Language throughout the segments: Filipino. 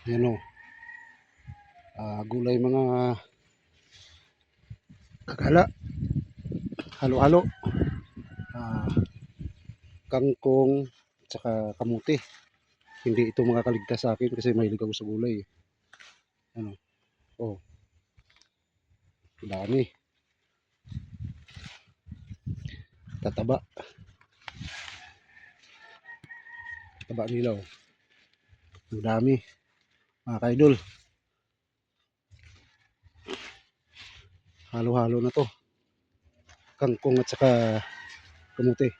Yan o. Gulay mga kagala. Halo-halo. Ah, Kangkong. Tsaka kamuti. Hindi ito makakaligtas sa akin kasi mahilig ako sa gulay. Ano? Oh, dami. Tataba. Taba nila oh. Ang dami. Mga kaidol. Halo-halo na to. Kangkong at saka kamuti.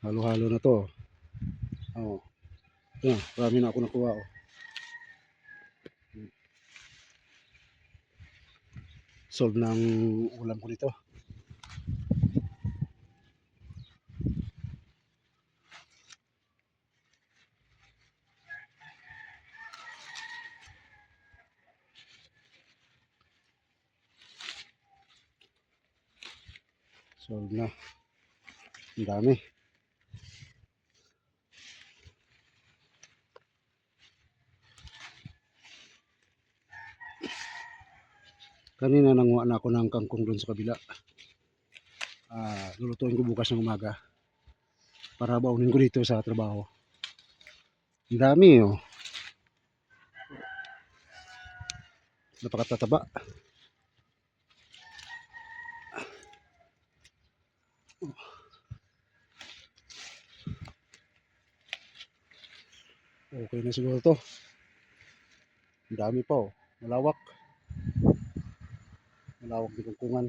Halo-halo na to. Oh. Marami na ako nakuha oh. Solve ng ulam ko dito. Solve na. Ang dami. Kanina nanguha na ako ng kangkong doon sa kabila. Lulutuin ko bukas ng umaga para baunin ko dito sa trabaho. Ang dami oh. Napakatataba. Okay na siguro to. Ang dami pa oh. Malawak. Malawak din kangkungan.